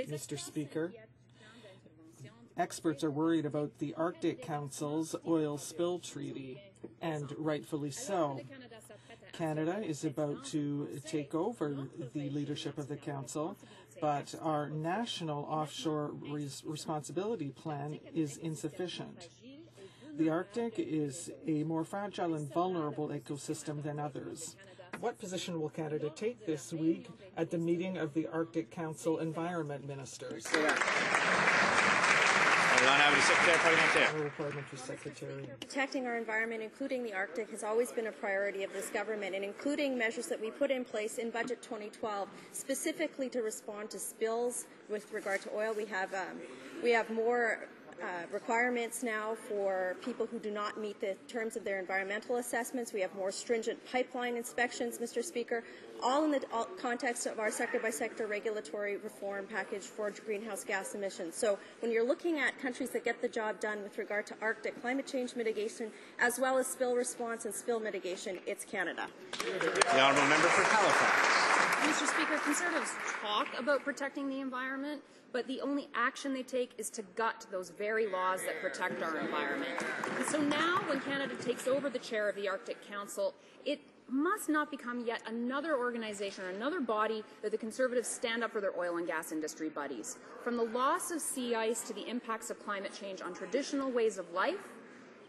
Mr. Speaker. Experts are worried about the Arctic Council's oil spill treaty, and rightfully so. Canada is about to take over the leadership of the Council, but our national offshore responsibility plan is insufficient. The Arctic is a more fragile and vulnerable ecosystem than others. What position will Canada take this week at the meeting of the Arctic Council Environment Ministers? Parliamentary Secretary. Protecting our environment, including the Arctic, has always been a priority of this government, and including measures that we put in place in Budget 2012, specifically to respond to spills with regard to oil. We have more requirements now for people who do not meet the terms of their environmental assessments. We have more stringent pipeline inspections, Mr. Speaker, all in the context of our sector-by-sector regulatory reform package for greenhouse gas emissions. So when you're looking at countries that get the job done with regard to Arctic climate change mitigation, as well as spill response and spill mitigation, it's Canada. The honourable member for Halifax. Mr. Speaker, Conservatives talk about protecting the environment, but the only action they take is to gut those very laws that protect our environment. And so now, when Canada takes over the chair of the Arctic Council, it must not become yet another organization or another body that the Conservatives stand up for their oil and gas industry buddies. From the loss of sea ice to the impacts of climate change on traditional ways of life,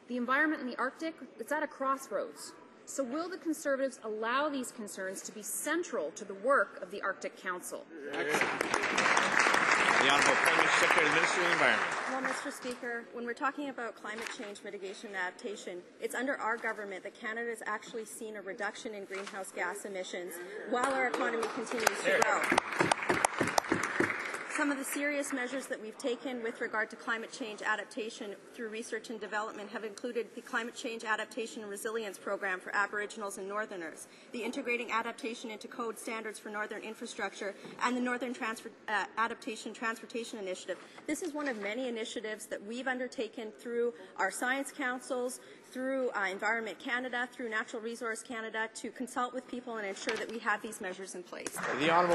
the environment in the Arctic, it's at a crossroads. So will the Conservatives allow these concerns to be central to the work of the Arctic Council? The Honourable Prime Secretary of the Ministry of the Environment. Well, Mr. Speaker, when we're talking about climate change mitigation and adaptation, it's under our government that Canada has actually seen a reduction in greenhouse gas emissions while our economy continues to grow. Some of the serious measures that we've taken with regard to climate change adaptation through research and development have included the Climate Change Adaptation and Resilience Program for Aboriginals and Northerners, the Integrating Adaptation into Code Standards for Northern Infrastructure, and the Northern Adaptation Transportation Initiative. This is one of many initiatives that we've undertaken through our science councils, through Environment Canada, through Natural Resource Canada, to consult with people and ensure that we have these measures in place. The Honourable